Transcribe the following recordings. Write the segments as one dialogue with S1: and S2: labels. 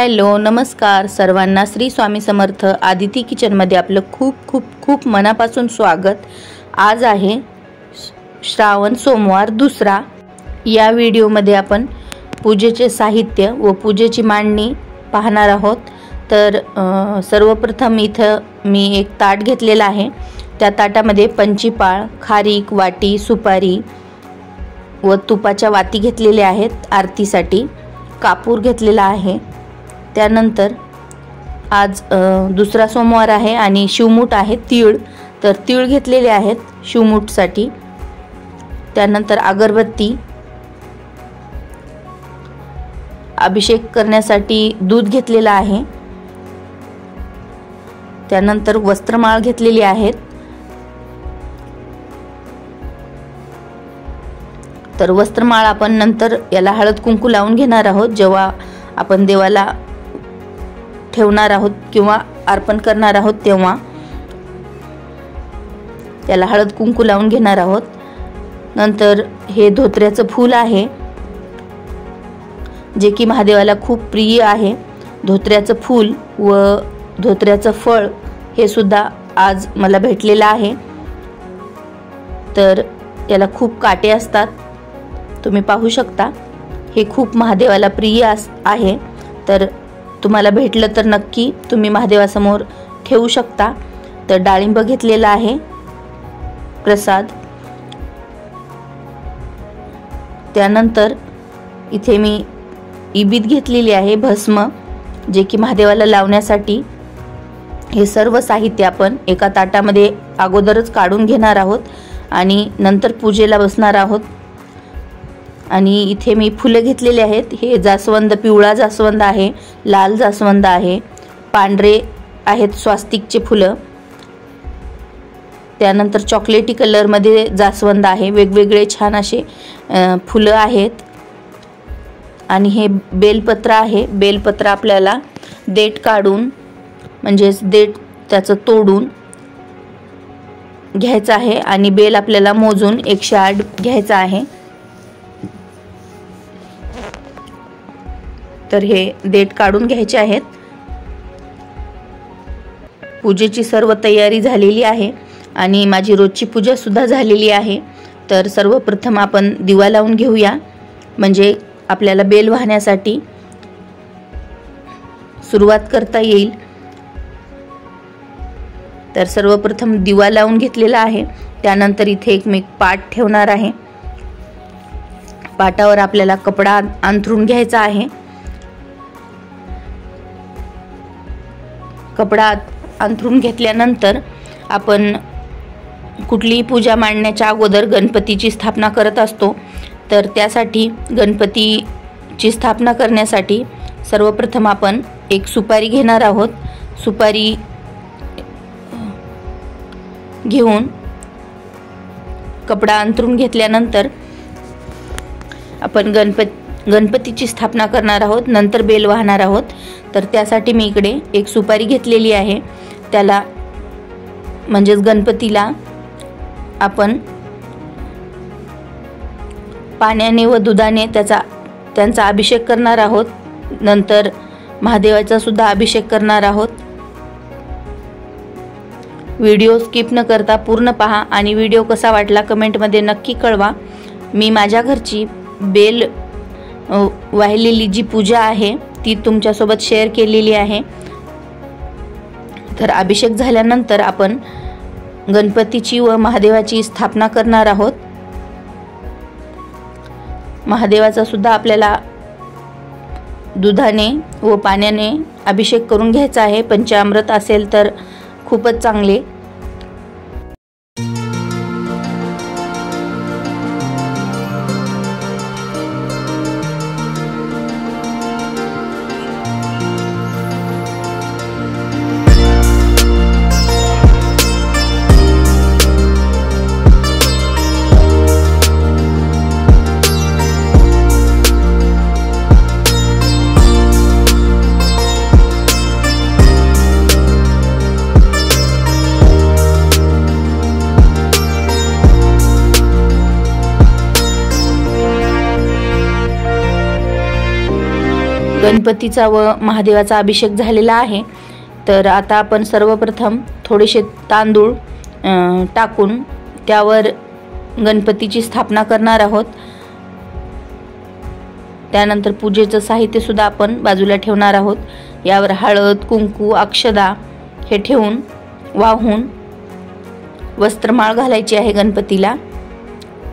S1: Hello नमस्कार सर्वांना, श्री स्वामी समर्थ आदिती किचनमध्ये आपलं खूप खूप खूप मनापासून स्वागत। आज आहे श्रावण सोमवार दुसरा। या व्हिडिओमध्ये आपण पूजेचे साहित्य व पूजेची मांडणी पाहणार आहोत। तर सर्वप्रथम इथं मी एक ताट घेतलेला आहे। त्या ताटामध्ये पंचीपाळ, खारीक, वाटी, सुपारी व तुपाच्या वाती घेतलेल्या आहेत आरतीसाठी। कापूर घेतलेला आहे। त्यानंतर आज दुसरा सोमवार आहे आणि शिवमूठ आहे, तीळ, तर तीळ घेतलेले आहेत शिवमूठसाठी। त्यानंतर अगरबत्ती, अभिषेक करण्यासाठी दूध घेतलेला आहे। त्यानंतर वस्त्रमाळ घेतलेली आहेत। तर वस्त्रमाळ आपण नंतर याला हळद कुंकू लावून घेणार आहोत। जेव्हा आपण देवाला ठेवणार आहोत किंवा अर्पण करणार आहोत तेव्हा त्याला हळद कुंकू लावून घेणार आहोत। नंतर हे धोत्र्याचं फूल आहे, जे की महादेवाला खूप प्रिय आहे। धोत्र्याचं फूल व धोत्र्याचं फळ हे सुद्धा आज मला भेटलेलं आहे। तर याला खूप काटे असतात, तुम्ही पाहू शकता। हे खूप महादेवाला प्रिय आहे। तर तुम्हाला भेटलं तर नक्की तुम्ही महादेवासमोर ठेवू शकता। तर डाळिंब घेतलेला आहे प्रसाद। त्यानंतर इथे मी इबीद घेतलेली आहे, भस्म, जे की महादेवाला लावण्यासाठी। हे सर्व साहित्य आपण एका ताटामध्ये अगोदरच काढून घेणार आहोत आणि नंतर पूजेला बसणार आहोत। आणि इथे मी फुले घेतलेले आहेत। हे जास्वंद, पिवळा जास्वंद आहे, लाल जास्वंद आहे, पांढरे आहेत स्वास्तिकचे फुलं। त्यानंतर चॉकलेटी कलर मध्ये जास्वंद आहे। वेगवेगळे छान असे फुलं आहेत। आणि हे बेलपत्र आहे। बेलपत्र आपल्याला देठ काढून, म्हणजेच देठ त्याचं तोडून घ्यायचं आहे आणि बेल आपल्याला मोजून 108 घ्यायचं आहे। तर हे देठ काढून घ्यायचे आहेत। पूजेची सर्व तयारी झालेली आहे आणि माझी रोजची पूजा सुद्धा झालेली आहे। तर सर्वप्रथम आपण दिवा लावून घेऊया, म्हणजे आपल्याला बेल वाहण्यासाठी सुरुवात करता येईल। तर सर्वप्रथम दिवा लावून घेतलेला आहे। त्यानंतर इथे एक मी पाट ठेवणार आहे। पाटावर आपल्याला कपडा अंथरून घ्यायचा आहे। कपडा अंथरून घेतल्यानंतर आपण कुठलीही पूजा मांडण्याच्या अगोदर गणपतीची स्थापना करत असतो। तर त्यासाठी गणपतीची स्थापना करण्यासाठी सर्वप्रथम आपण एक सुपारी घेणार आहोत। सुपारी घेऊन कपडा अंथरून घेतल्यानंतर आपण गणपतीची स्थापना करणार आहोत, नंतर बेल वाहणार आहोत। तर त्यासाठी मी इकडे एक सुपारी घेतलेली आहे। त्याला म्हणजेच गणपतीला आपण पाण्याने व दुधाने त्यांचा अभिषेक करणार आहोत। नंतर महादेवाचा सुद्धा अभिषेक करणार आहोत। व्हिडिओ स्किप न करता पूर्ण पहा आणि व्हिडिओ कसा वाटला कमेंटमध्ये नक्की कळवा। मी माझ्या घरची बेल वाहिलेली जी पूजा आहे ती तुमच्यासोबत शेअर केलेली आहे। तर अभिषेक झाल्यानंतर आपण गणपतीची व महादेवाची स्थापना करणार आहोत। महादेवाचा सुद्धा आपल्याला दुधाने व पाण्याने अभिषेक करून घ्यायचा आहे। पंचामृत असेल तर खूपच चांगले। गणपतीचा व महादेवाचा अभिषेक झालेला आहे। तर आता आपण सर्वप्रथम थोडेसे तांदूळ टाकून त्यावर गणपतीची स्थापना करणार आहोत। त्यानंतर पूजेचं साहित्य सुद्धा आपण बाजूला ठेवणार आहोत। यावर हळद, कुंकू, अक्षदा हे ठेवून वाहून वस्त्रमाळ घालायची आहे गणपतीला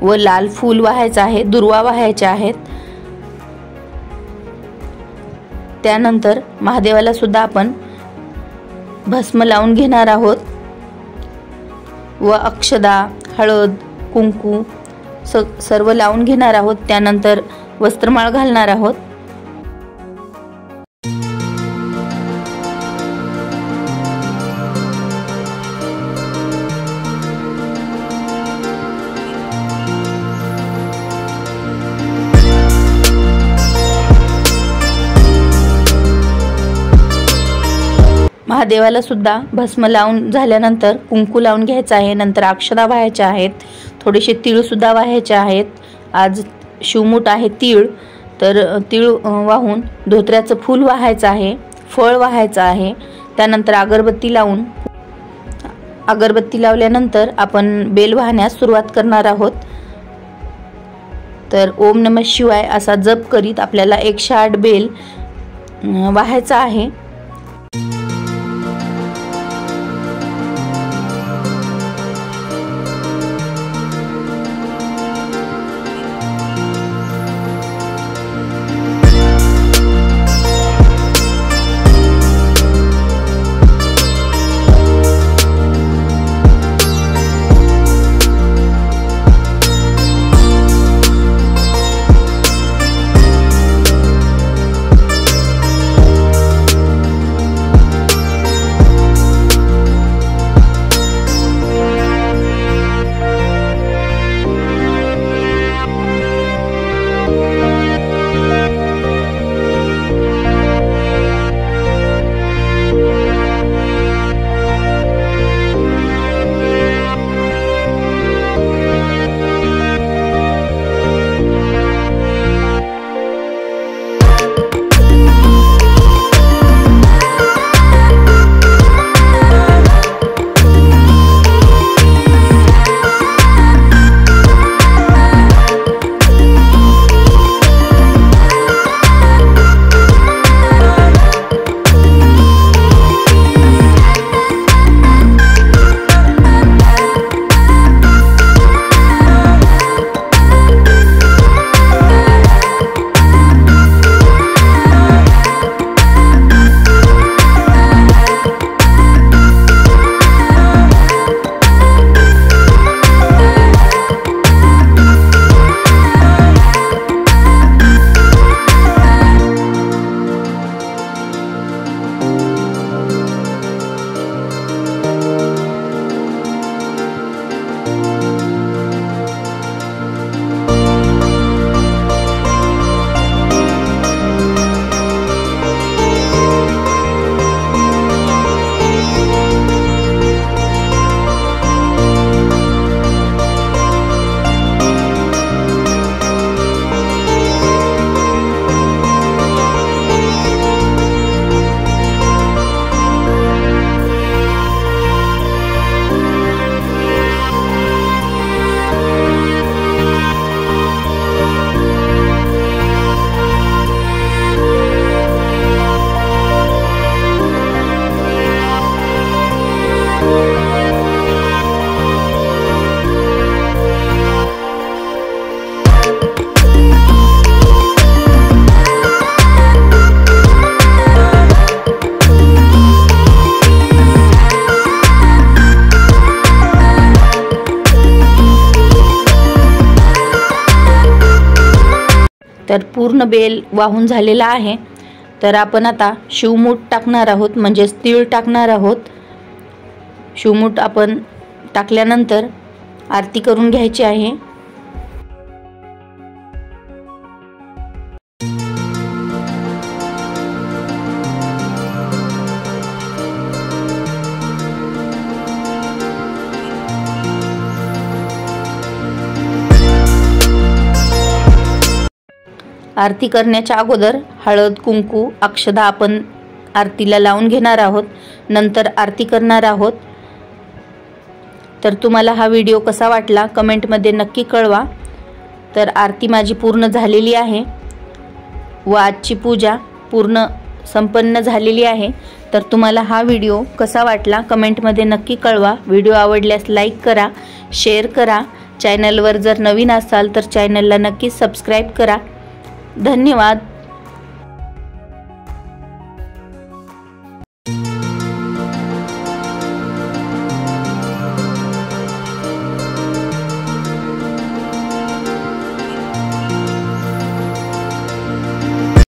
S1: व लाल फूल वाहायचं आहे, दुर्वा वाहायच्या आहेत। त्यानंतर महादेवाला सुद्धा आपण भस्म लावून घेणार आहोत व अक्षदा, हळद, कुंकू सर्व लावून घेणार आहोत। त्यानंतर वस्त्रमाळ घालणार आहोत। महादेवाला सुद्धा भस्म लावून झाल्यानंतर कुंकू लावून घ्यायचं आहे। नंतर अक्षदा वाहायच्या आहेत, थोडेसे तीळ सुद्धा वाहायचे आहेत। आज शिवमूठ आहे तीळ, तर तीळ वाहून धोत्र्याचं फूल वाहायचं आहे, फळ वाहायचं आहे। त्यानंतर अगरबत्ती लावल्यानंतर आपण बेल वाहण्यास सुरुवात करणार आहोत। तर ओम नमः शिवाय असा जप करीत आपल्याला 108 बेल वाहायचा आहे। तर पूर्ण बेल वाहून झालेला आहे। तर आपण आता शिवमूठ टाकणार आहोत, म्हणजे तीळ टाकणार आहोत। शिवमूठ आपण टाकल्यानंतर आरती करून घ्यायची आहे। आरती करण्याच्या अगोदर हळद कुंकू अक्षदा आपण आरतीला लावून घेणार आहोत, नंतर आरती करणार आहोत। तर तुम्हाला हा व्हिडिओ कसा वाटला कमेंटमध्ये नक्की कळवा। तर आरती माझी पूर्ण झालेली आहे व आजची पूजा पूर्ण संपन्न झालेली आहे। तर तुम्हाला हा व्हिडिओ कसा वाटला कमेंटमध्ये नक्की कळवा। व्हिडिओ आवडल्यास लाईक करा, शेअर करा। चॅनलवर जर नवीन असाल तर चॅनलला नक्की सबस्क्राईब करा। धन्यवाद।